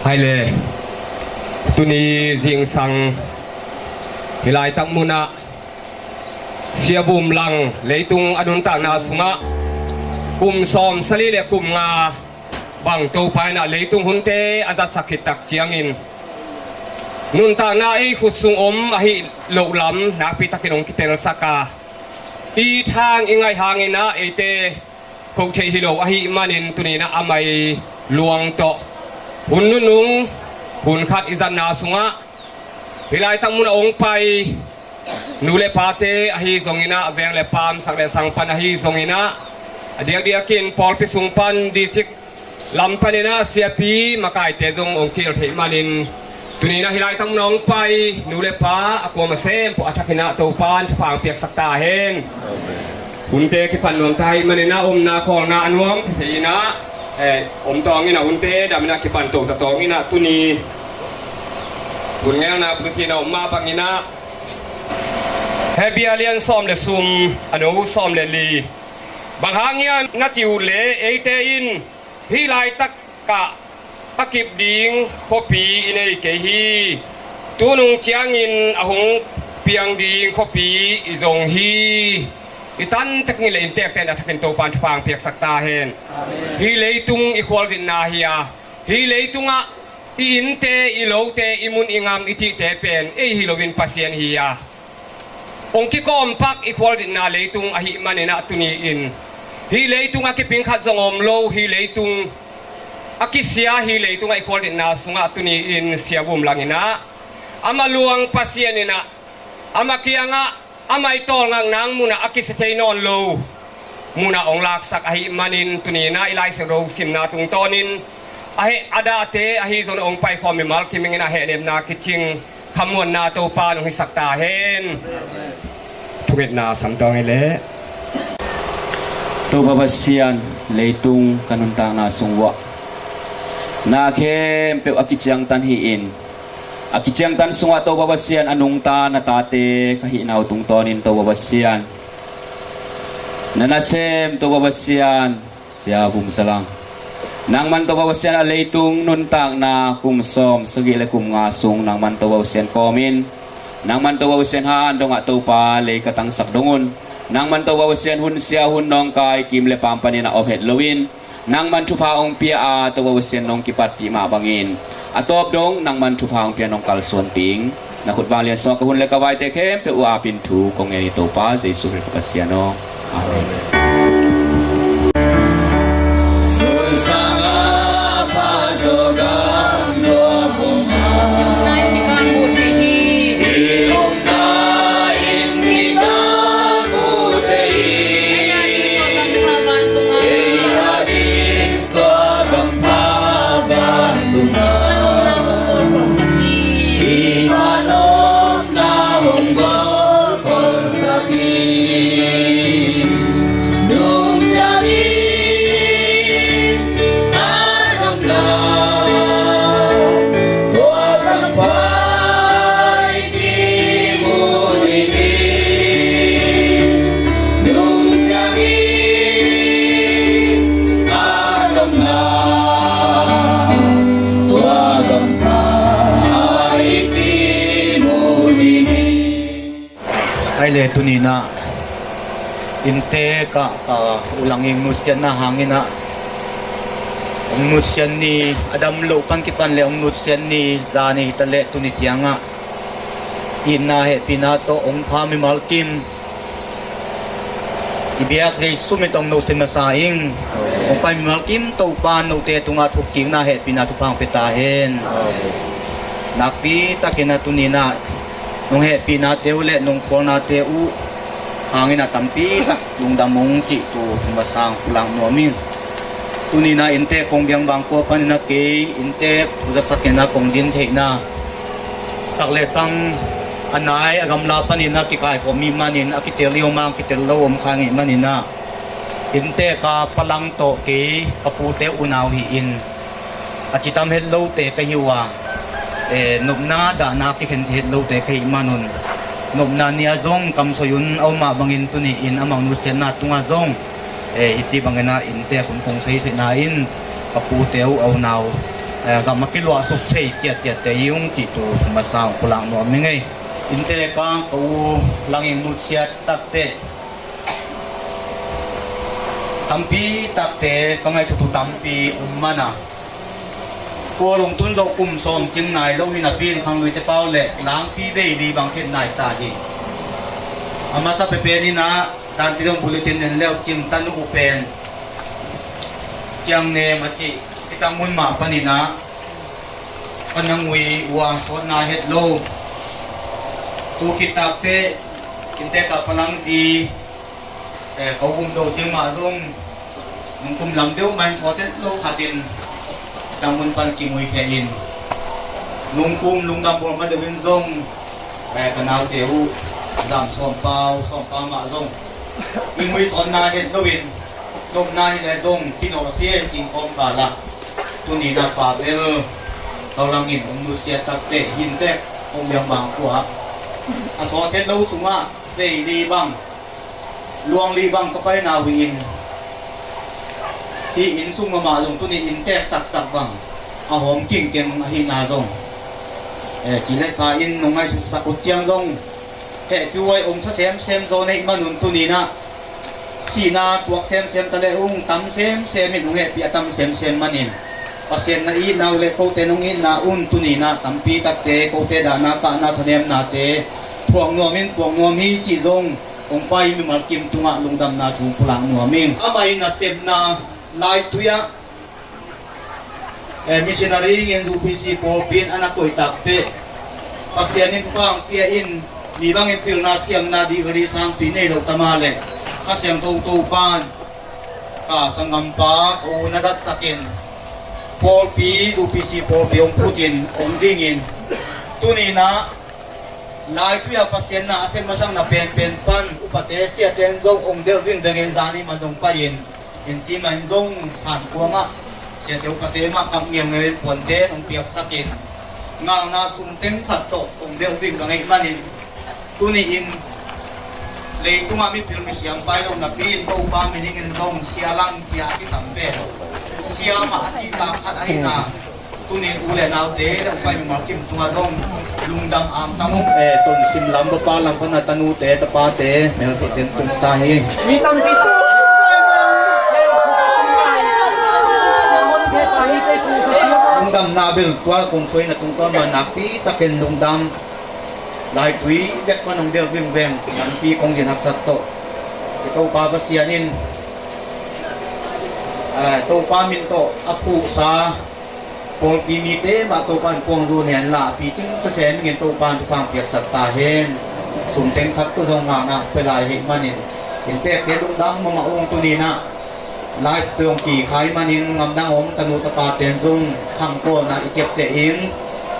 hay le tuni jing sang hilai tak muna sia bum lang leitung adun ta na sunga kum som sali le kum nga bang to pai na leitung hunte azat sakit tak chiangin nun ta na ai khusung om ahi lo lam na pi takinong kitel saka i thang ingai hangina ete ko the hilo ahi manin tunina amai luang to hununung hun khat izan na sunga hilai tang muna ong pai nule pate ahi zongina veng le pam sak le sang pan ahi zongina adia diakin pol pi sung pan di chik lam panina siapi makai te zong ong kil the manin tunina hilai tang nong pai nule pa ako masem po atakina to pan phang piak sakta hen hunte ki pan nong tai manina na khol na anwam thina tongina hunte damina ki pan to tongina tuni bunga na putina ma bangina hebi alien som le sum anu som le li bang hangyan na chiu le ete in hilai tak ka pakip ding kopi inei ke hi tunung chiangin ahong piang ding kopi izong hi itan takni le intek ten atakin to pan phang piak sakta hen hi leitung equal din na hiya hi leitunga inte ilote imun ingam iti te pen e hilowin pasien hiya ongki kom pak equal din na leitung ahi manina tuni in hi leitung akiping khat zongom lo hi leitung akisia hi leitung equal din na sunga tuni in siabum langina amaluang pasienina amakianga amai tol ngang nang muna akisatei non lo muna ong laksak ahi manin tunina ilai se ro simna tung tonin ahi adate ahi zon ong pai khomi mal kimingina he nem na kiching khamon na to pa nong hisakta hen thuet na samtong ile to babasian leitung kanunta na sungwa na khem pe akichang tan hi in akichang tan sunga to babasian anung ta na tate kahinaw tung tonin to babasian nanasem to babasian sia bum salang nang man to babasian a leitung nun tang na kumsom sagi le kum nga sung nang man to babasian komin nang man to babasian ha andong ato pa le katang sakdongon nang man to babasian hun sia hun nong kai kim le pampani na ophet lowin nang man thupa ong pia a to babasian nong kipat pi ma bangin atop dong nang man thupa ong pia nong kalson ping na khutwang lian so ka hun le kawai te khem pe u apin thu kong ngeni to pa jesu christiano amen. le tunina inte ka ulanging nusyan na hangina ong nusyan ni adam lo pan kipan le ong nusyan ni zani tale tunitianga ina he pinato ong phami malkim ibiak le sumit ong no sin masaing ong phami malkim to pan no te tunga thuking na he pinato phang petahen nakpi takina tunina nung he pina teule nung porna teu hangin atampi nung damong chi tu masang pulang nomin tunina inte kong biang bangko panina ke inte uza sakena kong din theina sakle sang anai agamla panina ki kai ko mi manin akitelio mang kitelo om khangi manina inte ka palang to ke kapute unaw hi in achitam hello te kahiwa nubna da na ki khen hello te kai manon nubna nia zong kam soyun aw ma bangin tuni in amang nu sen na tunga zong iti bangena inte kun kong sei se na in kapute aw naw กับมากิลวสุขเสียเจียเตยุงจิตูมาสร้างพลังนวมนี่ไงอินเตกางกูลังอินุเชียตักเตตัมปีตักเตก็ไงทุกตัมปีมานะกูลงทุนเรากุมซ้อมจึงนายเราวินาทีขังลุยเตเป้าเละล้างปีเบดีบางเช่นนายตาดีอามาซาเปเปนี่นะตามที่เราบุลตินเนี่ยแล้วจึงตันอุเปนยังเนมาจิที่ตั้งมุนมาปนินะปัญญวิวาสนาเฮตโลตูคิดตักเตอินเตกับพลังดีแต่เขาคุมโดจึงมาลงมึงคุมลำเดียวมันพอเทโลขาดินตั้งมุนปันกิมวยแค่อินลุงคุมลุงดำบนมาเดินลงแต่ขณะเดียวดำส่งเปล่ามาลงกิมวยสอนนาเฮตโลวินลงนาเฮตลงที่โนเซียจริงคอมกาละตัวนี้ดับปากเร็วเขาลังอินองดูเสียตักเตะหินเตะองยังบางกว่าอาสอเทศเราสูงว่าเตะดีบ้างลวงลีบ้างก็ไปนาวินที่อินซุ่มมาลงตัวนี้อินเตะตักบ้างเอาหอมกิ่งเก่งมาหินาลงจีเลสาอินนงไงสุสักอุจยังลงพี่วัยองค์เซมโซในมันนุนตัวนี้นะสีนาตัวเซมทะเลอุ้งตำเซมมินงปีตำเซมมันอินpasien na i na ule ko te nong in na un tuni na tampi tak te ko te da na ka na thanem na te puang nuam hi chi zong ong pai mi mal kim tunga lungdam na thu pulang nuaming amai na sem na lai tuya missionary ngin du pc po pin anak ko itak te pasien in pang pia in mi bang in pil na siam na di gari sang pinay lo tamale kasyang to pan ka sangam pa ko nadat sakin Paul P. UPC Paul P. Ông Putin Ông Dingin Tuni na Lai Pia Pasien na Asem Masang na pen pan Upate Siya Ten Zong Ông Del Ving Dengan Zani Madong Payin Inci Man Zong San Kuama Siya Te Upate Ma Kam Ngiem Ngewin Ponte Ông Piak Sakin Ngang na Sunteng Khato Ông Del Ving Dengan Manin Tuni in Lei Tunga Mi Pilmi Siyang Pailong Na Pin Pau Pa Miningin Zong Siya Lang Siya Ki Sampe Siya maati tak at ahina tunin ule na de ang pay makim tumadong lungdam am tamong ton simlam pa lang pa na tanute tapate mel tin tung tahi Mitang pito. lungdam nabil twal kung soy na tung tama napi takin lungdam dahil tui bet pa ng del bim ang pi kong ginhaksat to ito papasyanin to pamin to apu sa pol pimite matupan pong dunen la piting sa sen ngin to pan pang piak sat tahen sumteng khat to dong na pelai he manin inte ke lung dang mamaung tunina lai tong ki khai manin ngam dang om tanu ta pa ten zung kham ko na ikep te ing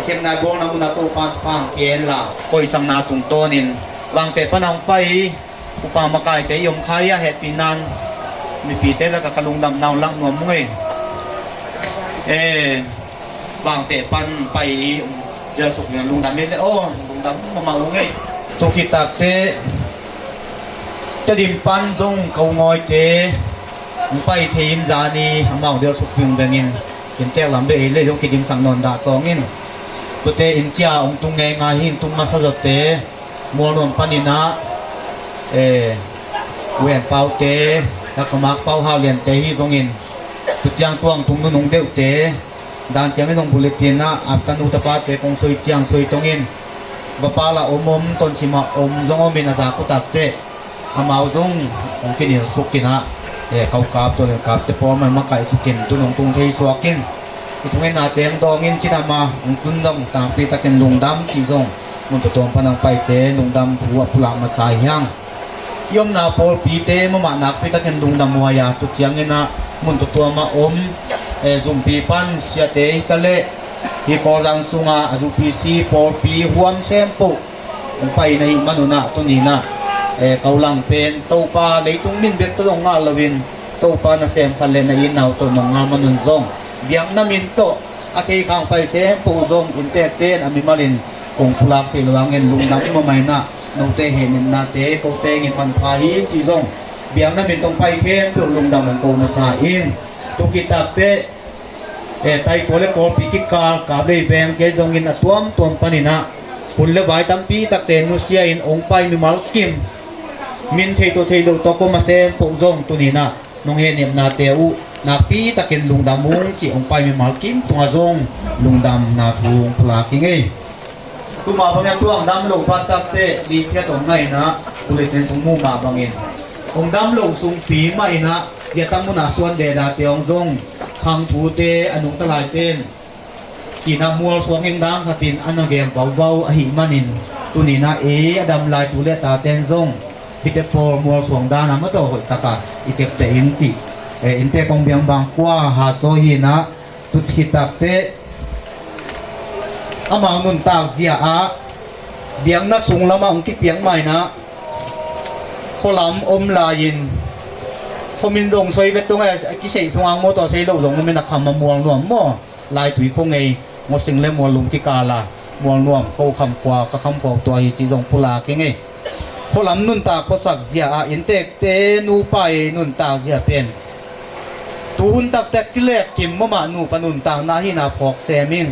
sem na bong na muna to pan pang pien la koi sang na tung tonin wang te panang pai upamakai te yom khaya he pinan mi pite la ka kalungdam naw lang nuam ngay bang te pan pai giờ sục nhà lungdam le o lungdam ma ngay tu kitak te dim pan dong kau ngoi te pai thein zani amau giờ sục yung dangin in te lam be le dong kidim sang non da tongin tu te in chia ong tung ngai nga hin tung ma sa jot te mo non panina wen pau te các mặt bao hào liền tế hi dòng in tụt giang tuang tung nu nung đều tế dan chiang dòng bulletin na ap tan utapa te kong soi chiang soi tong in bapa la omom ton sima dong omin asa ku tak te amao dong ong kin sukin ha kau kap to kap te po man makai sukin tu nong tung thei suakin itungen na teng dong in kinama ong tun dong tam pi takin lungdam chi dong mun to tong panang pai te lungdam puwa pulang masai hyang yom na pol pite mama nak pita ken dung damuaya tu chiang ina mun tu tua ma zum pi pan sia te kale hi ko lang sunga adu pc pol pi huam sempo ong pai nei manuna tu ni na kaulang pen to pa leitung min bet to nga lawin to pa na sem khale na inaw to nga manun zong biang na min to akay kang pai sempo zong inte ten ami malin kung pulak silwangin lungdam mamay na nô tê hiện na tế câu tê nghìn phần phá hi chỉ dòng biếng na mình tông phay khen tự lùng đầm cô na sa in tu kỳ tạp tê ไตโกเลโกปิกิกากาเบแบงเจจงอินอตวมตวมปานินะปุลเลบายตัมปีตักเตนุเซียอินองไปมิมัลกิมมินเทโตเทโลโตโกมาเซนโปจงตุนีนะนงเฮเนมนาเตอุนาปีตักเนลุงดามุงจีองไปมิมัลกิมตุงจงลุงดำนาทุงพลากิงเอตุมาบังเอิญตัวองดำลงพัดตักเตลีเทียตรงไงนะตุเลเตนสมุมาบังเอิญองดำลงสุงปีไม่นะเดียตังมุนาส่วนเดดาเตียงจงขังถูเตอนุตลายเต้นกีนามัวสวงเองดังขัดินอันนเกมเบาๆอหิมันินตุนีนาอดัมลายตุเลตาเต้นซงพิเตโพมัวสวงดานามาโตหตากาอิเก็บแต่อินจิอินเตกงเบียงบางกว่าหาโซฮีนะตุทิตักเตอามานุนตากเสียอาเบียงนัสุงละมาองคิเปียงใหม่นะโคลำอมลายินพอมินลงสวยเวทตรงไอ้กิเสสว่างโมต่อเซโลลงมันนักคำมามัวรวมมั่วลายถุยคงไงมสิงเล่มัวลุมกิกาลามัวรวมเขาคำกว่าก็คำกว่าตัวอีจีจงพุลาเก่งไงพอลำนุนตาพอสักเสียอินเตกเตนูไปนุนตาเสียเป็นตูนตักแตกกิเลสกิมมะมานูปนุนตานาฮินาพอกเซมิง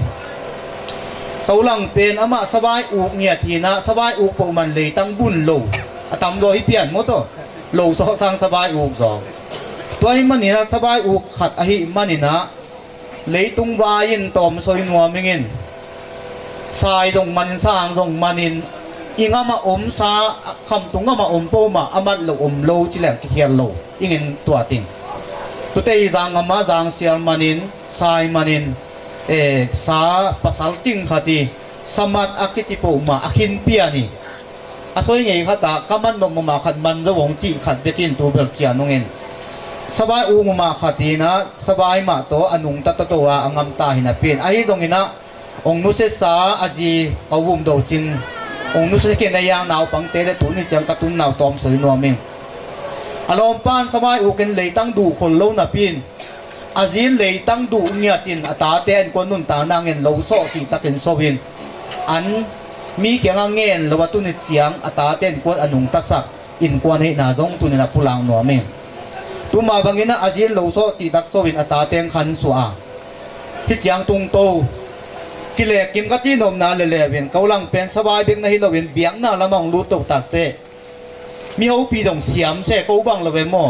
เตาลังเป็นอามาสบายอุกเงียทีนะสบายอุกปมันเลยตั้งบุญโลอตำโดยเปลี่ยนมดตัวโลสอสังสบายอุกสองตัวให้มันนี่นะสบายอุกขัดอหิมันนี่นะเลยตุงวายินตอมซอยนัวมิงินสายตรงมันสร้างตรงมันินอิงอามาอมซาคำตุงอามาอมโปมาอามัดโลอมโลจิแหลมเทียนโลอิงินตัวติงตัวเตยจางอามาจางเสียมันินสายมันินสาปัสสัลจิงขัดีสมัดอากิจิโปมาอาคินเปียนี่อาศัยไงขัดตากำมันนมมาขัดมันระวงจีขัดเบกินตัวเบลเจียนงเงินสบายอูมมาขัดทีนะสบายมาโตอนุงตัตโตวอังมตาหินาเป็นไอ้ตรงนี้นะองนุเสสาอาจีเอาวุมโดจิงองนุเสเกนายางหนาวปังเตะตุนนี่จังกระตุนหนาวตอมสวยนัวมิงอารมณ์ปานสบายอูกันเลยตั้งดูคนเล่านาปินอาจีเลยตั้งดูเงียตินอัตาเตนคนนุ่นตานางเงินเลาโซจิตะเกินโซวินอันมีเขียงเงินหรือว่าตุนิเสียงอัตาเต้นกวนอนุงตัสักอินกวนให้นาจงตุนินับพลังหนัวเมงตุมาบางนะอาจีนโลโซตีดักโซวินอัตาเต้นขันสัวพิจยังตุงโตกิเลกิมกัจีนมนาเลเวนเขาลังเป็นสบายเบงนะฮิโลเวนเบียงนาละมองรู้ตกตักเตมีเอาปีดงเสียมเสกเขาบังละเวมอ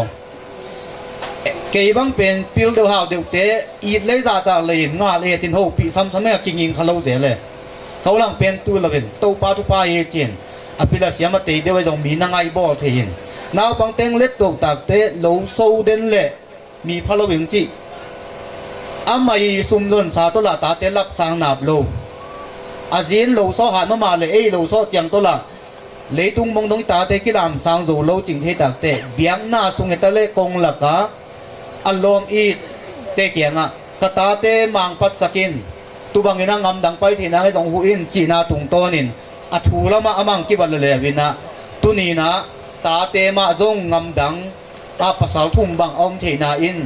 เกี่ยบังเป็นพิลเดวหาวเดวเตอีดเลยจ่าตาเลยงาเลยตินหูปีซ้ำๆเนี่ยกิงยิงเขาเล่าเดเลยเขาลังเป็นตัวละเวนโตปาทุปาเอเจนอภิลาเสียมาตีเดียวจงมีนางไอบอลเทียนนาวปังเต็งเล็ดตกตักเตโลโซเดนเล่มีพลวิงจิอามายีซุมลุนสาตุลาตาเตลักสางนาบโลอาจีนโลโซหันมาเลยโลโซเจียงตุลาเลยตุงมงดงตาเตกิลามสางโซโลจิงเทตักเตเบียงหน้าสุงเอตเลกงลักะอารมณ์อีเตเกียงะกตาเตมังปัสสกินตุบังเงินงำดังไปที่นั่งให้ตรงหูอินจีนาตุงโตนินอัถูละมาอมังกิบัลเลวินะตุนีนะตาเตมาจงงำดังตาภาษาทุ่มบังอมเทนาอิน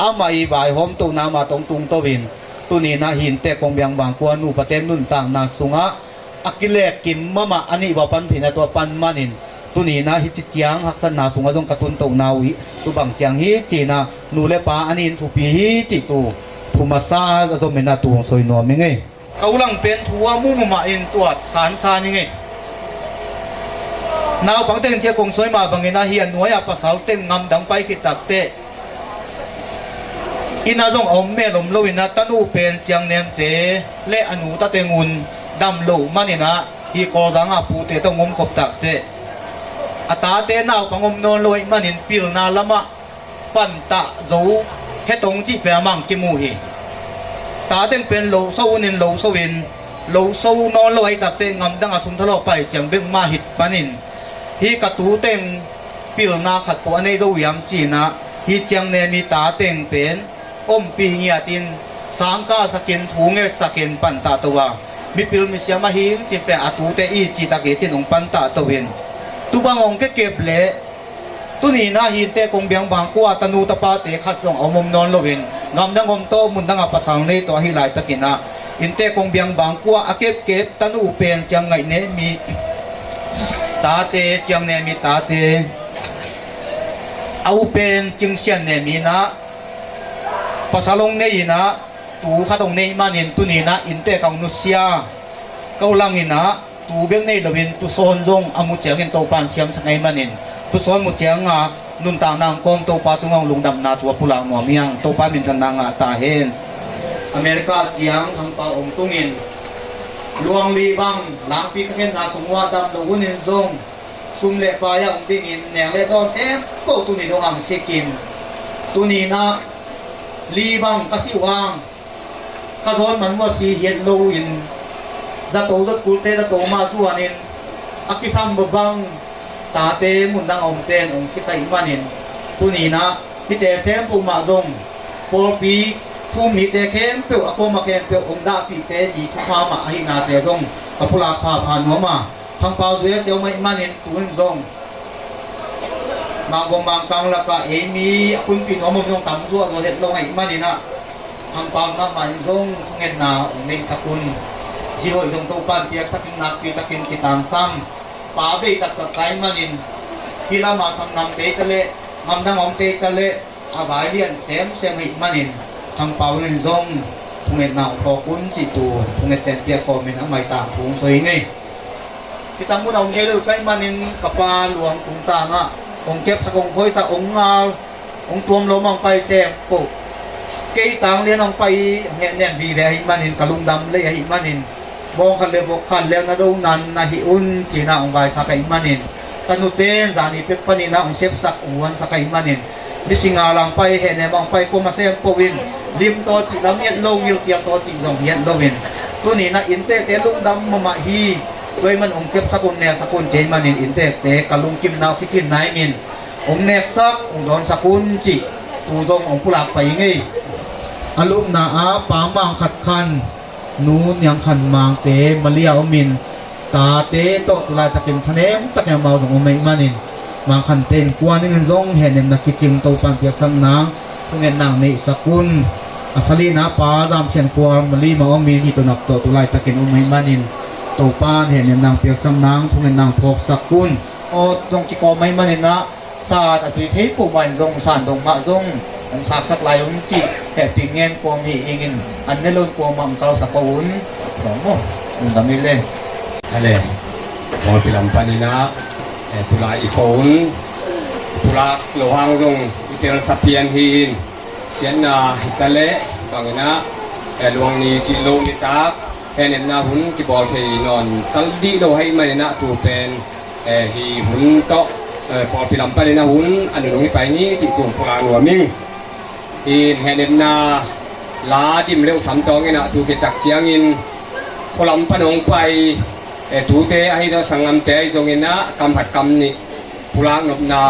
อามาอีบายหอมตุนามาตรงตุงโตวินตุนีนะหินเตกงเบียงบางกวนูปะเตนนุนต่างนาสุงะอักิเลกิมมะอันนี้ว่าปันถินะตัวปันมานินตุนีนะฮิจิเจียงหักสันนาสุงะจงกระตุนตกนาวิตุบังเจียงฮิจีนะนูเลปาอันนี้ทุปีฮิจิตูทุมาซาจะเป็นนาตูสวยนัวมิงไงเขาลังเป็นทัวมุ่งมาอินตัวสารซานี่ไงนาวปังเต็งเทียคงสวยมาบางเงินเฮียนหน่วยภาษาเต็งงำดังไปคิดตักเตอินาจงอมเมลมโลวินาตันูเป็นเจียงเนมเตเลอนุตะเตงุนดำโลมันนี่นะฮีโกดังอาปูเตต้องงมกบตักเตอัตาเตนาวปังงมนอนลอยมันนินปิลนาละมะปันตะโจแค่ตรงที่เปียมังกิมูฮีตาเต็งเป็นโลโซนินโลโซวินโลโซนอนลอยตักเตงำดังอาสุนทะเลาะไปเจียงเบงมาหิดปานินฮีกระตูเต็งปิลนาขัดตัวในโดยังจีนะฮีเจียงเนมีตาเต็งเป็นอมปีเงียตินสังกาสกินทูเงสกินปันตาตัวมีปิลมิเสียมาหิงจิเป็นอาตูเตอีจิตาเกตินองปันตาตัวเวนตุบังองเก็บเละตุนีนาหินเตคงเบียงบางกัวตนูตะปาเตขัดลงเอามุมนอนโลวินงำดังอมโตมุนดังอัปสังในตัวหิลายตะกินะอินเตคงเบียงบางกัวอาเก็บตนูเป็นจังไงเนมีตาเตจังเนมีตาเตเอาเป็นจึงเสียนเนมีนะภาษาลงเนยนะ tu kha tong nei manin tu ni na inte kang nusia kau lang ina tu beng nei lovin tu son jong amu chiang in to pan siam sangai manin tu son mu chiang nga nun ta nang kong to pa tungong lungdam na tua pula mo miang to pa min tan nga ta hen Amerika chiang thang pa ong tungin luang li bang lang pi ka ken na sungwa dam lo unin zong sum le pa ya ong ding in ne le don se ko tu ni dong ang sikin tu ni na li bang kasi wang ka don man mo si hiet lo in da to da kulte da to ma zuanin akisam babang tate mun dang om ten ong sikai manin tu ni na pi te sem pu ma zong por pi thu mi te kem pe ako ma kem pe ong da pi te ji thu ma ma hi na te zong kapula pha pha no ma thang pau zuya seo mai manin tuin zong mang bom mang kang la ka emi akun pi no mo zong tam zuwa zo het long ai manina thang pau na mai zong thungen na ong ning sakun ji hoi dong to pan piak sakin nak pi takin kitang sam pa be tak ka kai manin kila ma sam nam te kale ngam dang om te kale abai lian sem sem ai manin thang pau nin zong thungen na ko kun chi tu thungen ten tia ko min amai ta phung soi ngai kita mun ông nghe được cái manin kapa luang tung ta nga ông kép sa kong khoi sa ông ngal ông tuom lo mang pai sem po cái tang liên ông pai nghe nem bi ve hi manin kalung dam le hi manin bong khal le bok khal le na do nan na hi un chi na ông vai sa kai manin tanuten zani pek panin na ông sep sak uan sa kai manin bisinga lang pai he ne mang pai ko ma sem po win lim to chi lam yet lo ngil tiak to chi dong yet lo win tu ni na inte te lung dam ma hiด้วยมันองค์เก็บสักองแนวสักคนเจนมันอินเตกเตกลุงกิมนาวที่กินนายมินองค์แนกสักองค์ดอนสักคนจิตูดงองค์ผู้หลักไปงี้อารมณ์นาอาปางบางขัดคันนู้นยังขันมางเตมาเลียวมินตาเตโตตุลายตะเก็มทะเนมตะเก็มเมาขององค์ไม่มานินมางขันเต้นกวนนี่เงินซงเห็นเอ็มนักกิจิงโตปังเปียกสังนางผู้เงินนางในสกุลอัศลีนาปาดามเชียนกวนมาลีมาอมีที่ตัวนักโตตุลายตะเก็มองค์ไม่มานินโตป้านเห็นนางเปียกสังนางทุกนางพกสักกุลโอตรงจิโกไม่มาเห็นนะศาสตร์อสุธิปูมันทรงสานตรงมาทรงองศาสักลายองจิแต่ปีเงินกวมีอิงอันนี้ล้นกวมังเกาสักกุลหลงมั้งดำนี่เลยอะไรมอพิลัมปานินะตุลาอีโคนตุลาโลหังตรงอิเตอร์สัพเพียนหินเสียนนาฮิตาเล่ตรงนี้นะหลวงนี้จิโลนิตาเห็นนาหุ่นที่บอกให้นอนตั้งดีเราให้มันนะตัวเป็นฮีหุ่นโตพอพิลัมปานินะหุ่นอันนี้ลงไปนี้ที่ตัวพลางหัวมิ่งเห็นนาลาดิมเร็วสามตองนี่นะตัวเกตักเจียงอินพลัมปนองไปตูเตะให้เราสังกัมเตะตรงนี้นะกำหัดกำนี่พลางนบนา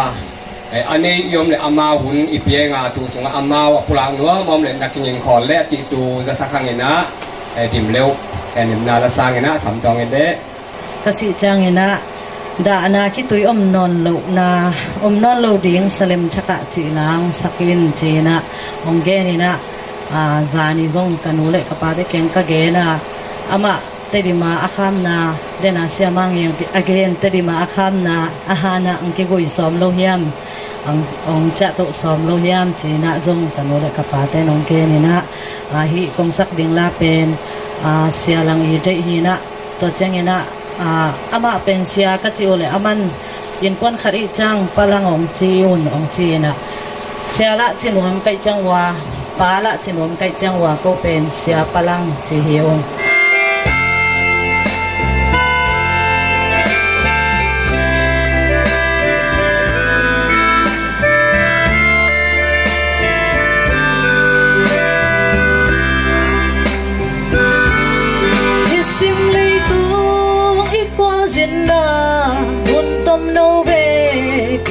อันนี้ยอมเลยอามาหุ่นอีเปียงาตัวสงอามาพลางนัวมอมเลยนักกินยังขอเละจิตูจะสักครั้งนี่นะดิมเร็วนิมนาละสังนี่นะสามตองนี่เด้กสิจังนี่นะดานาคิตุยอมนอนโลนาอมนอนโลดิ่งสเลมทะกะจีลางสักลินเจนะองเกนี่นะจานิซงกันูเลกปาเตเกงกะเกนะอามาเตดิมาอาคามนาเดนาเซียมังยังอเกนเตดิมาอาคามนาอาหานะอังเกกุยซอมโลเฮียมองจะตุซอมโลเฮียมจีนะซงกันูเลกปาเตนองเกนี่นะฮิกงสักดิ่งลาเป็นเสียลังอีเดฮีนะตัวเจงนะอามาเป็นเสียกัจจิโอเลอามันยินควันขัดอีจังพลังองจีอุนองจีนะเสียละจินวมไกจังวาปาละจินวมไกจังวาก็เป็นเสียพลังจีเฮียง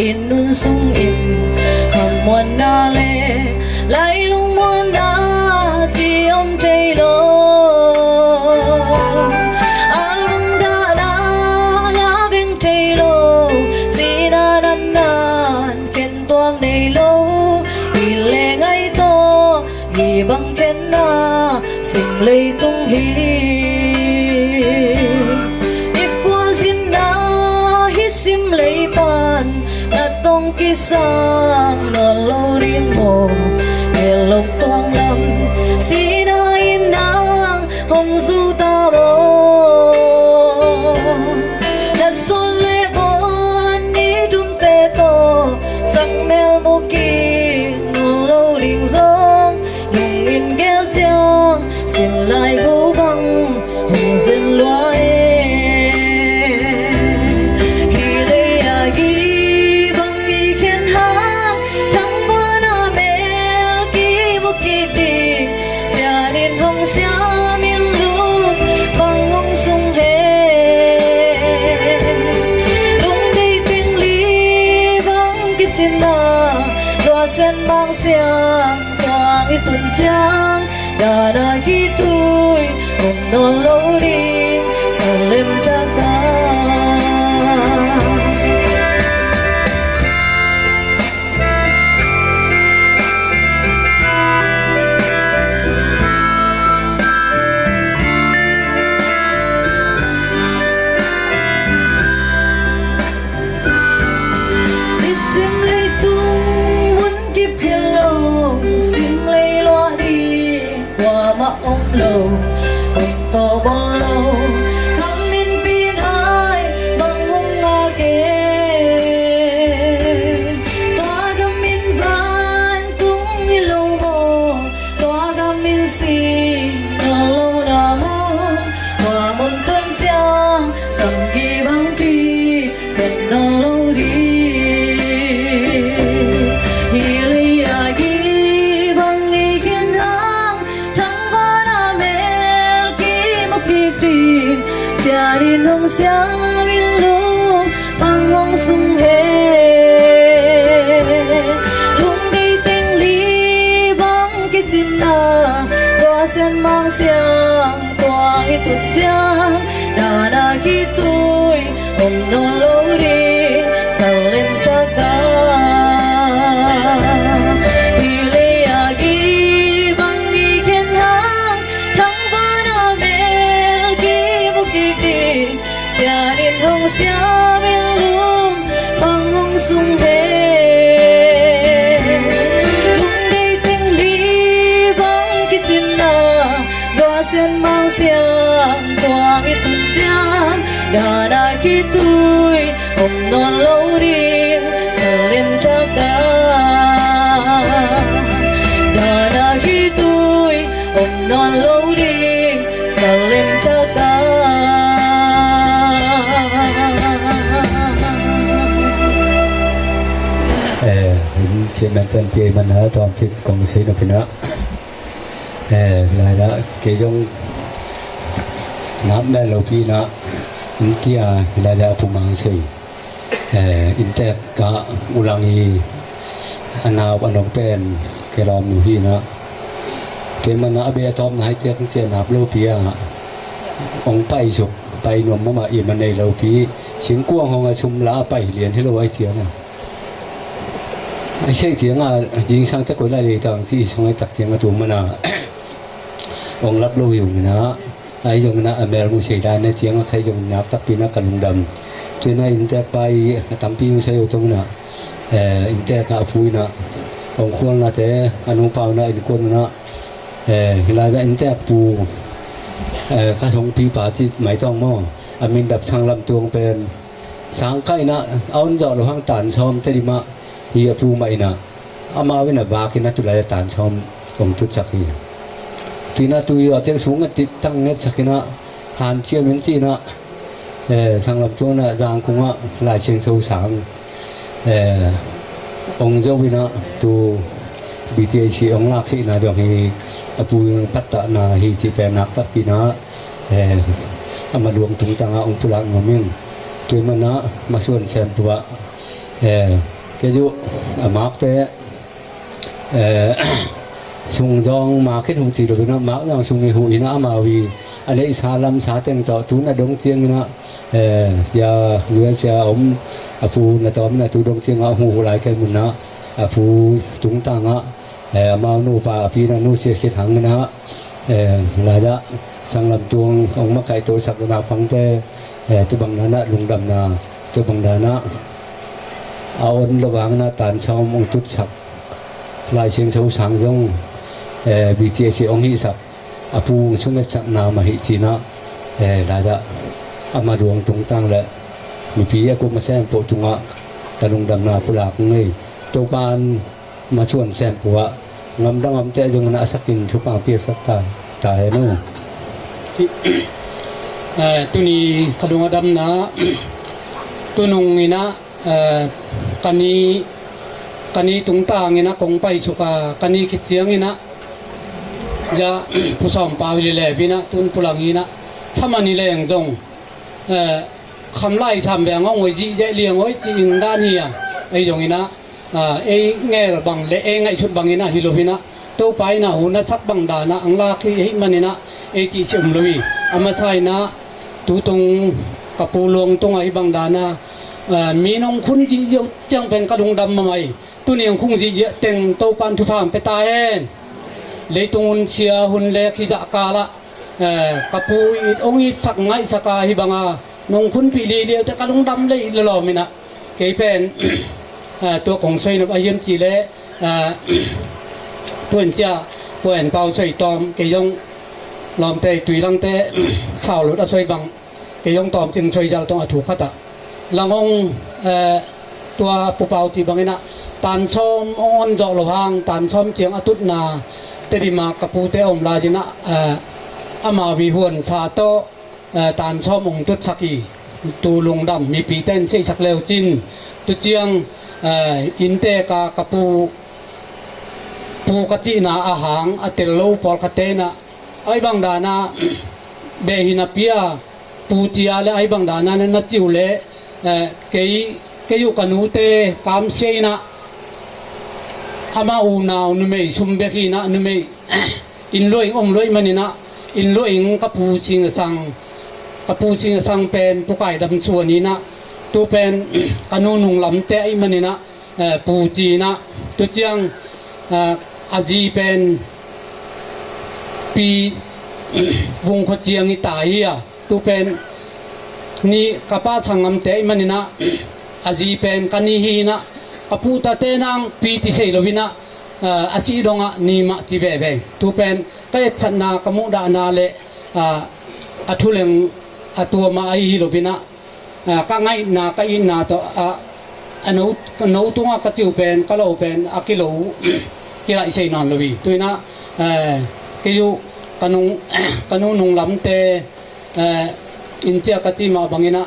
อินนุนซุงอินคำมวนนาเลไลลุงมวนนาจีอมเทโลอารุงดาลาลาเบงเทโลสีนานันนานเข็นตัวในโลอีเลงไอโตอีบังเข็นนาสิ่งเลยตุงฮีkisang na lo rin mo ilog tuang lam sinay sang mel vô kỳ nô lâu đình giông nung in kéo chang xin lại cố bằng hùng dân loài khi lấy à ghi bằng ghi khen hát thăng vỡ na mel kỳ vô kỳ đi xa đến hồng xa miền luôn bằng hồng sung hè đúng đi tình lý vắng cái trên na doa sen mang xiang quang ít tuần trăng đã khi tôi ôm non lâu đi sao lên trăng sim lấy tung muốn kịp thiên lâu sim lấy loa đi qua mà ông lâu ông to bao lâu khăm min pin hai bằng hung nga kê toa gam min van tung hi lâu mò toa gam min si na lâu na mô hoa môn tuân trang sầm kỳ băng kỳ gần na lâu đi Din hong sia min lu bang hong sung he lung đi tình lý bang cái chín na doa sen mang xiang quang ít tuần trăng đã khi tôi ôm non lâu đi sao lên trăng ca đi lấy à ghi bang ghi khen hang thăng vỡ na mel kỳ vô kỳ đi xa đến hồng xa bên luôn bằng hồng sung hè lúc đây tình lý vắng cái chân na doa sen mang xiang quang ít tuần trăng đã khi tôi ôm non lâu đi sao lên trăng ca đã khi tôi ôm non lâu đi sao lên trăng ca xin bạn tên kia mình ở toàn thị công sĩ nó phải nữa là đó cái trong nắm bên lầu phi nó kia là phụ mang sĩ inte cả ulangi anh nào anh ông tên cái lòng nhiều khi nó cái mình ở bên tóm này tiếc sẽ nạp lầu phi ông bay sụp bay nôm mà im mình này lầu phi chính quang hông sum lá bay liền hết lầu ai tiếng àใช่เถียงยิงสังตะกุยอะไรต่างที่สมัยตักเถียงกับตัวมันองรับรู้อยู่นะไอ้ยงนะเมลมุสีได้ในเถียงใครยงนับตักปีนักกันลุงดำที่นั่นอินเตอร์ไปทำปีนใช้อยู่ตรงน่ะอินเตอร์กับฟูนะองควรนะแต่อนุภาพนะอินคนนะเวลาจะอินเตอร์ปูข้าทงปีป่าที่หมายต้องมั่งอามินดับช่างลำตัวเป็นสังไก่นะเอาเจาะหรือห้างตันชอมเตดิมาฮีอภูมิไม่นะอามาวินาบากินะตุลาตานชมกงทุสักทีทีน่ะตุยว่าเจ้าสูงติดตั้งเน็ตสักนะหานเชี่ยวเหมือนจีนะสังลำตัวน่ะจางคงว่าหลายเชียงโซสังองเจ้าวินะตัวบีทีเอชีองลักษินะดวงฮีอภูมิปัตตานาฮีจีเป็นนักตักปีนะอามาดวงตุงตังองตุลังงมิงตัวมันนะมาส่วนแซมตัวcái dụ mắc thế sung dong mà kết hôn chỉ được nó máu rằng sung người hụi nó mà vì anh ấy xa lắm xa tên tọ tú là đông chiêng nó giờ người xe ống phù là tóm là tú đông chiêng họ hù lại cái mình nó phù chúng ta nó mà nô và phi là nô xe kết thắng nó là đó sang làm tuông ông mắc cái tội sặc là phăng tê tôi bằng nó lùng đầm là tôi bằng nóเอาอันระหว่างหน้าตานชาวมงตุดสักลายเชียงเสาสังยงบีทีเอซีองหิสักอาปูชุนสักนามาหิจีนะลาดะอามาดวงตรงตั้งแหละมีปีอากูมาแซมโปตุงะตะลุงดำนาปุลากงเงย ตัวปานมาส่วนแสนปัวงำดังงำแต่ยงนะสักกินชุบางเปียสักตายนู่นตัวนี้ขดุงอดำนะตัวนุ่งนี่นะกันนี้ตุงตางนี่นะคงไปสุกากันนี้คิดเสียงนี่นะจะผู้สอมปาวิเลวินะตุนปุลังนี่นะสามัญนี่เลยอย่างจงคำไล่ทำแบบงงไว้จีเจเลียงไว้จีอิงด้านนี้ไอ้ตรงนี้นะเอ้แง่บังเละไงชุดบังนี่นะฮิโลฟินะตัวไปนะหูนะสักบังดานะอังลาที่ให้มันนี่นะไอ้จีเชื่อมลุยอามาใช่นะตัวตรงกับปูลวงตรงไอ้บังดานะมีน้องคุณจีเยอะจังเป็นกระดุงดำมาไหมตัวนี้คงจีเยอะเต็งตัวปันทุพามไปตายเองเลยตรงเชียหุ่นเล็กฮิจักกาละกับปูอีองอีสักไงสักกาฮิบังอาน้องคุณปีลีเดียวแต่กระดุงดำเลยหล่อมินะเกยเป็นตัวของใส่นบอายุจีเล่ตัวเจ้าตัวเอ็นเปาใส่ตอมเกยงลอมเตะตุยลังเตะชาวหลุดอาศัยบังเกยงตอมจึงใส่เจ้าต้องถูกขัดลังองตัวปูเปาจีบังนะตันชมอ่อนจอกหลวงตันชมเจียงอตุนาเตดิมากระปูเตอมลาจินะอามาวิหวนชาโตตันชมองตุสักีตูลุงดำมีปีเต้นใช้สักเลวจินตุเจียงอินเตกะปูกะจินาอาหางอเตลโลปอลคาเตนะไอ้บังดานาเบหินาเปียปูจิอาเลไอ้บังดานานัจิวเลเกยุกันูเตกามเซนะอามาอูนาวนุเมชุมเบกีนะนุเมอินลอยองลอยมันนี่นะอินลอยกะปูชิงสังเป็นผู้ไก่ดำส่วนนี้นะตัวเป็นอนุนุงลำเตะมันนี่นะปูจีนะตัวเจียงอาจีเป็นปีวงขจียงนี่ตายอ่ะตัวเป็นนี่กระป้าสังลำเตะมันนี่นะอาจีเป็นกันนี่ฮีนะกระปูตาเตนังปีที่เสยลวินะอาชีดงอ่ะนี่มาจีเบเบตัวเป็นก็เอชนากมุดานาเลอัทุเลงตัวมาไอฮิโลบินะก็ง่ายนาก็อินนาตัวนูตัวก็จิวเป็นก็เราเป็นกิโลกิโลใช่นอนเลยตัวนะกิวกันูนุงลำเตอินเจ้าก็จิมาบังนะ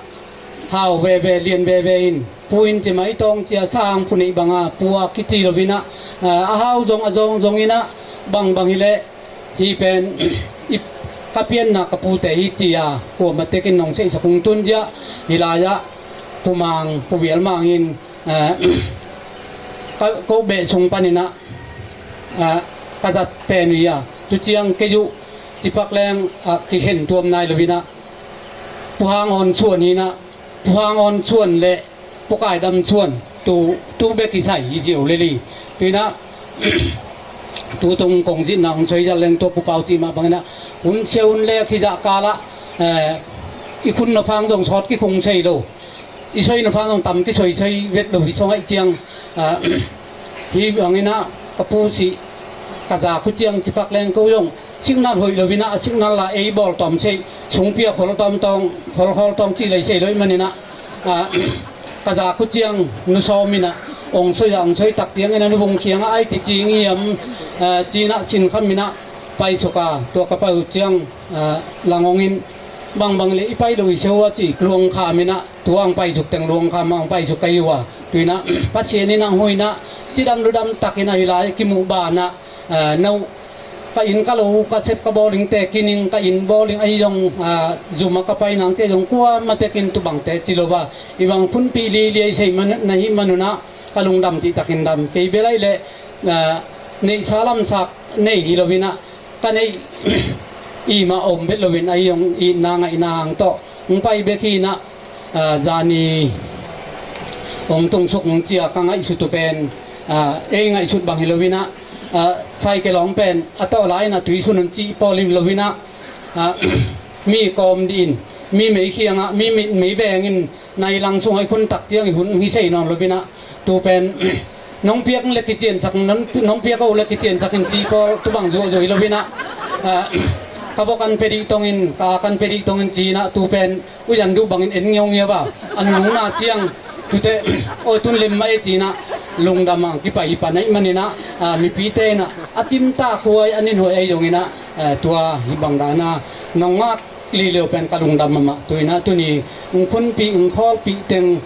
ฮาวเวเลียนเวอินผู้อินจะไม่ต้องเจ้าสร้างผู้นี้บังปัวกิจิโลบินะฮาวจงอินะบังฮิเลฮีเป็นกเปียนนักปูเตฮิจียาหัวมาเตกินนองเสสกุงตุนเจ้าฮิลายะปูมังปูเวียลมังอินก็เบะชงปานินะกษัตริย์เป็นวิยาตุเจียงเกยุจิปักแรงกิเห็นตัวมนายลวินะผู้หางอ่อนชวนนี้นะผู้หางอ่อนชวนเละผู้กายดำชวนตูเบกิใส่ยีเจียวเลยลีตัวนะตัวตรงกงจินนังช่วยจะเล่นตัวผู้เป่าจีมาบางนะหุ่นเชลเล่ขี้จักกาละอีคุณนพังตรงช็อตกี่คงใช่ดูอีช่วยนพังตรงต่ำกี่ช่วยเวทดูที่ช่องไอเจียงที่บางนะกระปูสิกระจาคุเจียงจิปักแรงกู้ยงสิ่งนั้นหอยเลยวินะสิ่งนั้นละไอบอลต่อมใช่ชงเปียขอลตอมตองขอลตองจีเลยใช่เลยมันนี่นะกระจาคุเจียงนุสอมินะองค์ช่วยตักเสียงในนุบงเขียงไอที่จีเงียมจีนะสินคำมินะไปสุกาตัวกระเป๋าเจียงลังองอินบางเลยไปดูเชื่อว่าจีลวงขามินะตัวอังไปสุกแต่งลวงขามังไปสุกไกวะตัวนะปัจเจนี่นางหอยนะจีดำดูดำตักอินาฮิลายกิมูบานะนาก็อินก็รู้ก็เช็ดก็บอลิงเตกินิงก็อินบอลิงไอยงจุมาก็ไปนังเจยงกัวมาเตกินตุบังเตจิโลบะอีบังคุณปีลีเลียใช่มันนะฮิมนุนะกลุงดำที่ตักินดำเกยเบลัยเล่ในชาลัมสักในฮิโลวินะก็ในอีมาอมเบลวินไอยงอีนางโตงไปเบกีนะจานีองตงสุกงเจียกังไอสุตุเป็นเองไอสุดบางฮิโลวินะใส่กระหล่ำเป็นอัตโตไลนะตุยสุนจีปอลิมโลวินะมีกอมดินมีไม่เคียงมีแบงินในลังส่งให้คนตักเจียงหุ่นมิใช่นอนโลวินะตัวเป็นน้องเปียกเล็กเจียนสักน้องเปียกก็เล็กเจียนสักจีปอตัวบางโจโลวินะกบกันเพดิตงอินกากันเพดิตงอินจีนะตูเป็นอุยันดูบังอินเอ็นเงียวเงียบ่อันนุ่งนาเจียงตุเตโอตุนลิมมาเอจีนะ lung damang kipa ipanai manina mi pite na achim ta khoi anin hoi ai yongina tua hibang dana nonga li leo pen kalung dam ma tuina tuni ungkhun pi ungkhol pi teng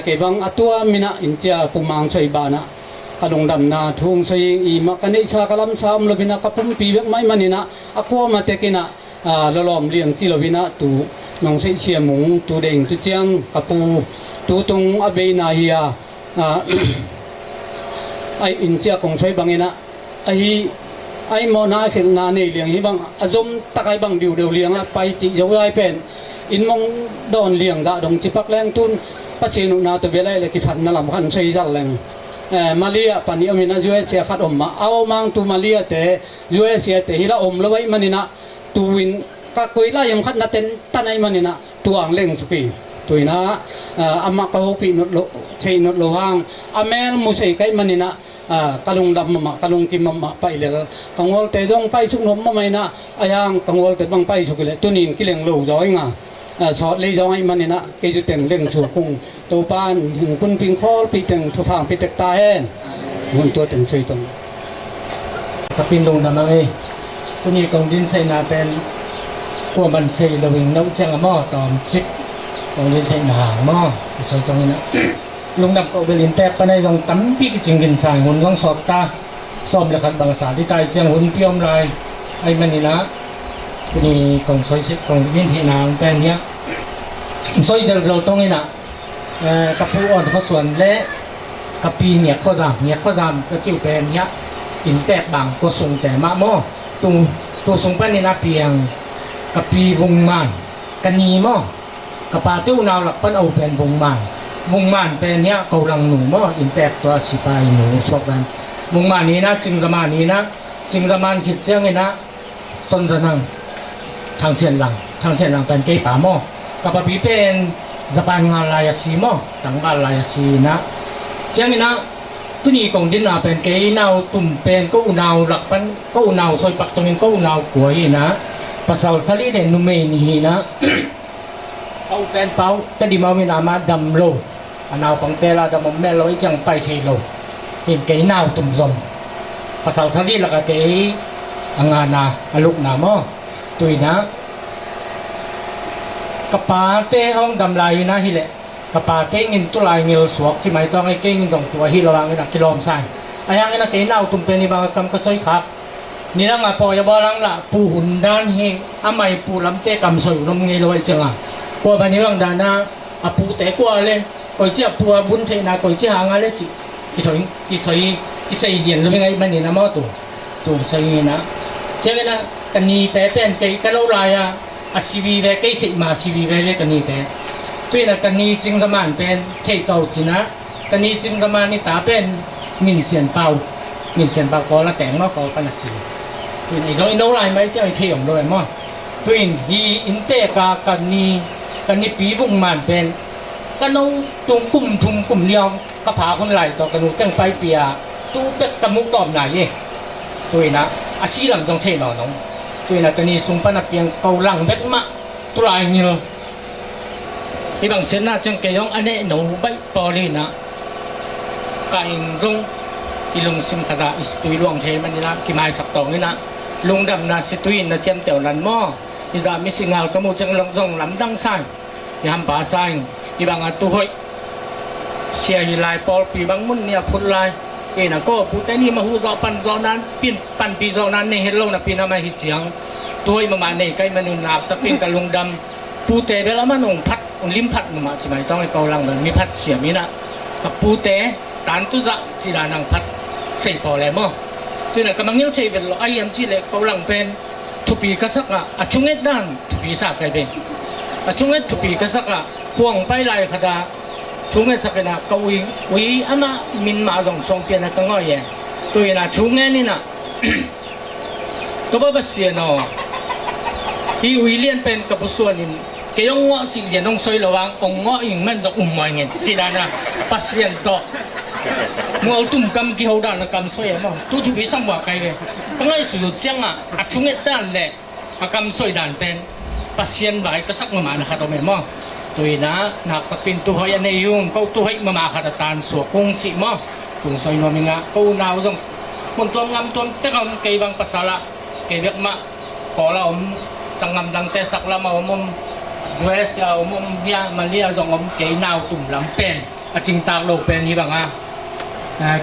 ke bang atua mina intia pumang choi bana kalung dam na thung soi i ma kanei sa kalam sam lobina kapum pi bek mai manina akwa ma tekina lolom liang chi lovina tu nong sei sia mung tu deng tu chiang kapu tu tung abe na hiya ai in chia kong soi bangina ai mo na khel na nei liang hi bang azom takai bang diu deu liang a pai chi jo ai pen in mong don liang da dong chi pak leng tun pasinu na to belai le ki phat na lam khan sei jal leng Malia pani amina USA khat om ma aw mang tu Malia te USA te hila om lawai manina tu win ka koila yam khat na ten tanai manina tu ang leng supi tuina amma ka hopi not lo chei not lo hang amel mu sei kai manina kalung dam ma kalung kim ma pai le kangol te dong pai suk nom ma mai na ayang kangol te bang pai suk le tunin kileng lo joi nga sọt lấy dòng anh mình nè cái chú tiền lên xuống cùng tàu pan hình quân pin khol pi tiền thu phang pi tết ta hen nguồn tua tiền suy tung các pin đồng nằm ấy tôi nghĩ công din xây na pen của mình xây là mình nấu chăng mò tòm chích công din xây na hàng mò xây trong này lùng đập cậu bên liên tép bên này dòng cắm pi cái trình hình xài nguồn dòng sọt ta xòm là khăn bằng xả đi tay chăng huấn piom lại ai mình nèนี่กองซอยสิกองวินที่นางเป็นเนี้ยซอยเราตรงนี้นะกับผู้อ่อนเขาส่วนและกับปีเนี่ยเขาจำก็จิ้วเป็นเนี้ยอินแตกบางก็ส่งแต่มาหม้อตัวส่งไปในนาเพียงกับปีวงมันกันนีหม้อกับปาติ้วนาวหลักปั้นเอาเป็นวงมันเป็นเนี้ยเกาลังหนูหม้ออินแตกตัวสิปายหนูสวกกันวงมันนี้นะจึงสมานนี้นะจึงสมานคิดเจ้าไงนะสนจะนั่งทางเส้นหลังเป็นเกยป่าหม้อกับปีเป็นจะไปงานลายสีหม้อต่างบ้านลายสีนะเจ้านี่นะทุนี่กองดินนาเป็นเกยนาวตุ่มเป็นก็อุณาวหลักเป็นก็อุณาวซอยปักตรงนี้ก็อุณาวกวยนะภาษาสลีเดนุเมนีนะเอาเป็นเป้าแต่ดีมาวินามาดำโลอนาวของเตลาดำแม่ลอยจังไปเทโลเห็นเกยนาวตุ่มซอมภาษาสลีหลักเกยงานาอลุกนาหม้อตุยนะกระปาเต้ห้องดำลายนะฮิเละกระปาเต้เงินตุลายเงินสวกที่ไม่ต้องไอ้เก้เงินต้องตัวฮิระวังนะกิโลมใส่ไอ้ยังไงนะเต้น่าตุ่มเป็นในบางกรรมก็สวยครับนี่ละงาปอยบอลังละปูหุ่นด้านเฮงอาไม่ปูลำเต้กำสวยลมเงยลอยจังอ่ะกว่าบันนี้วังดานะอาปูเต้กว่าเลยก่อยเจ้าปูบุญเทนะก่อยเจ้าหางอะไรจิที่ใส่เย็นหรือยังไงมันนี่นะมอตัวใส่นะเจ้านะกันนี่แต่เป็นเกยกันเราลายอาชีวีเวกสิมาชีวีเวเลยกันนี่แต่ตัวนั้นกันนี่จึงสมานเป็นเทโตจินะกันนี่จึงสมานนี่ตาเป็นมินเสียนเปาก็ละแต่งมาก็ปันสีตัวนี้เราอินโนไลน์ไม่เจ้าไอเทียมด้วยมั้งตัวนี้อินเตกากันนี่ปีบุ้งมันเป็นกันเอาตุงกลุ่มเลี้ยงกระผาคนไหลต่อกันนูตั้งไปเปียตู้เป็ดกระมุกตอมไหนเย่ตัวนะอาชีหลังจงเทนน้องตัวนั้นตัวนี้ส่งปนับเพียงเกาหลังเบ็ดมาตัวอะไรเงี้ยที่บางเส้นน่าจังเกยองอันนี้หนูใบปอลีนะกายจงที่ลงซิมขดาอิสตุยหลวงเทมันนี่นะกี่ไม้สักตองนี่นะลงดำนาสิตุยนะเจมเตียวนันหม้อที่จะมีสิ่งอะไรก็มูจังลงจงลำดังใส่ยามป่าใส่ที่บางอันตัวหอยเสียลายปอลปีบางมุนเนี่ยพุทธลายเอ็นะก็พูดแต่นี่มาหูจอปันจอนั้นปันปีจอนั้นในเฮลโลนะปีนั้นมาหิเจียงตัวมาในใกล้มันนุนนาบตะปิงกะลงดำปูเตะเวลามันองพัดลิมพัดมาใช่ไหมต้องให้เกาลังมันมีพัดเสียมีนะกับปูเตะตันตุจะจีรานังพัดใส่พอแล้วมั้งตัวนั้นกำลังเลี้ยวใช้เป็นไอเอ็มจีเล็กเกาลังเป็นทุปีกษักอะชุงเอ็ดด้านทุปีสาบไกลเป็นชุงเอ็ดทุปีกษักอะห่วงไปลายขดาchung nghe sắc na câu ý ama min ma dòng song pian na tăng ngoi ye tôi na chung nghe ni na có bao bát xiên nó hi uy liên pen cái bát xuân ni cái ông ngõ chỉ liền ông soi lầu vang ông ngõ in men dòng mọi nghe chỉ là na bát xiên to mua tụm cầm kia hậu đàn là cầm soi mà tôi chụp đi sang bỏ cái này tăng ngoi sử dụng chăng à chung nghe đàn lệ mà cầm soi đàn pen bát xiên vậy cái sắc mà khá đâu mẹ mà tôi na nakapintuhoy na yung kautuhoy mamakatatan so kung si mo tung soi no minga ko naw jong mun tuam ngam tuam te kam ke bang pasala ke bek ma ko la sangam dang te sak la ma wes ya ya malia jong ke naw tum lam pen a ching tak lo pen hi bang a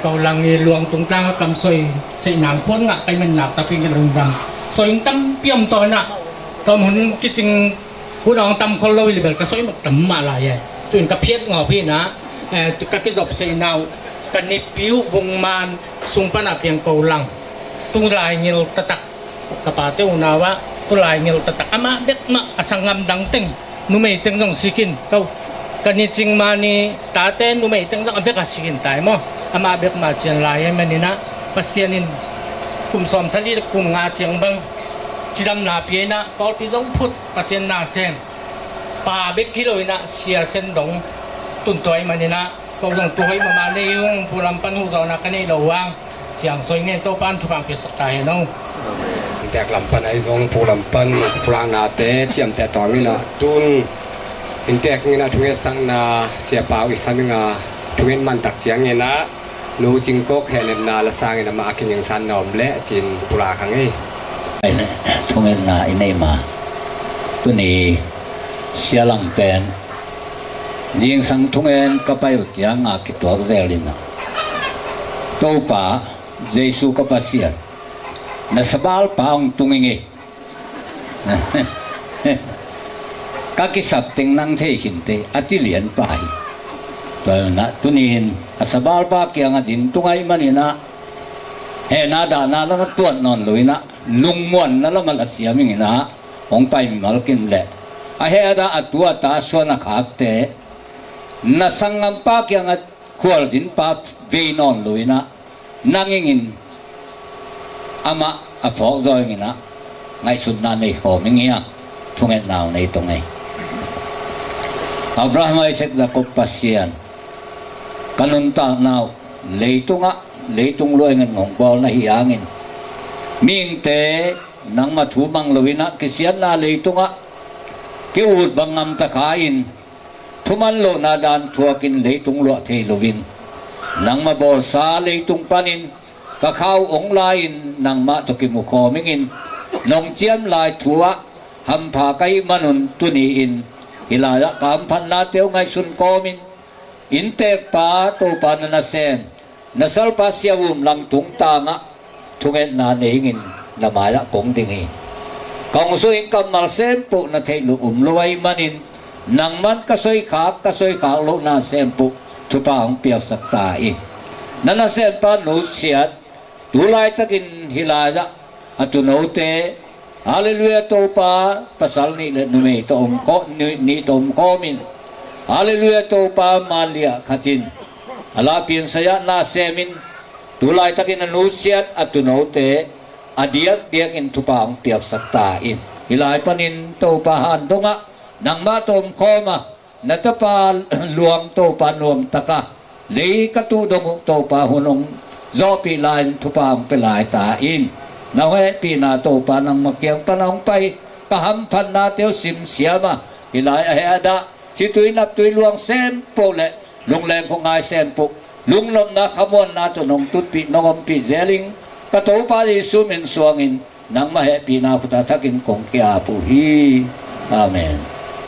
ko lang ni luang tung tang kam soi sei nang pon nga kai man nak tapi ke rung dang soi tam piam to na to mun ki chingผู้น้องตำคนเราเลยแบบกระซอยมันตำมาลายจนกระเพียดงอพี่นะก็กิจบเสนากันนิปิววงมานสุงปนาเพียงเกาลังตุลายเงินตะตักกระปาเต้านาว่าตุลายเงินตะตักอามาเด็กมาอสังงามดังเต็งนุ่มเต็งต้องสิกินเกากันนี่จริงมานี่ตาเต้นนุ่มเต็งต้องเอาไปกับสิกินตายมั้งอามาเด็กมาเจียนลายมันนี่นะปัสเซียนินกลุ่มสอมสลีกลุ่มงาเจียงบังจิดำนาเพียนะพอที่ต้องพูดประเสนนาเซมป่าเบกกิโลนะเสียเส้นดงตุนตัวมันนี่นะก็ต้องตัวให้มาในห้องผู้ลำปันหูเรานักกันในระวังเสียงสวยเนี่ยโตปันทุกฝั่งเปลี่ยนสไตล์น้องแตกลำปันไอ้ทรงผู้ลำปันพลางนาเตะเทียมแต่ต่อนี่นะตุนอินแตกนี่นะทุกสังนาเสียเปล่าอีกสังนึงอ่ะทุกมันตักเสียงเนี่ยนะรู้จริงก็แค่เนนาละสร้างเนี่ยมากินอย่างสันนอมและจินปลาครั้งนี้ทุงเงินนาอินเนมาตัวนี้เสียลังเป็นยิงสังทุงเงินก็ไปอุจยังอากิตัวเซลินะตัวป่าเยซูก็ปัสเซียนนัสบาลป่าองตุงเงก็กิสับติงนังเทหินเตอติเลียนไปตัวนั้นตัวนี้นัสบาลป่าเกี่ยงจินตุงไงมันนี่นะเฮนาดานาแล้วตัวนอนลุยนะลุงม้วนนั่นแล้วมันเสียมิงนะองไปมีมาลกินแหละไอ้เฮดาตัวตาส่วนนักขับเตะนัสังกัมปากยังขวดจินปาเวนอนลุยนะนั่งยิงอามาอภอกจอยงินะไงสุดนั่นในหอมิงเงี้ยทุ่งเงินนาวในตรงไหนอับราฮัมไอเซกตะกบปัสเซียนกันนุนตานาวเลยตุงะเลยตุงรวยเงินของบอลนะฮิอางินมิงเตนังมาถูบังลวินะกิเสียนนาเลยตุงะกิอุดบังงามตะขาอินทุมันโลนาดานทัวกินเลยตุงโลเทลวินนังมาบอลซาเลยตุงปานินกะข้าวองลายนังมาตะกิมุคอมิงินนองเจียมลายทัวหำผาไกมนุนตุนีอินฮิลายะกามพันนาเตียวไงสุนกอมินอินเตปาโตปานาเซนnasal pasiawum lang tung tanga tunget na neingin na maya kong tingi kung suing kamal sempo na thailu luway manin nang man kasoy ka lo na sempo tupa ang piyaw saktain na sempa nusiyat tulay takin hilaya at tunote hallelujah to pa pasal ni nume ni tom komin hallelujah to pa malia katin alapin saya na semin tulay takin anusiat at tunote adiak diak in tupang tiap saktain hilay panin to pahan donga nang matom koma natapa luang to panuam taka li katudong to pa hunong zopi lain tupang pelay tain nawe pina to panang makyang panang pay kahampan na teo sim siyama hilay ayada situy nap tuy luang sempo le lung leng kong ay sempo lung lom na kamon na to nong tutpi nong pi zeling kato pa di sumin suangin nang mahe pinakutatakin kong kiapuhi. Amen.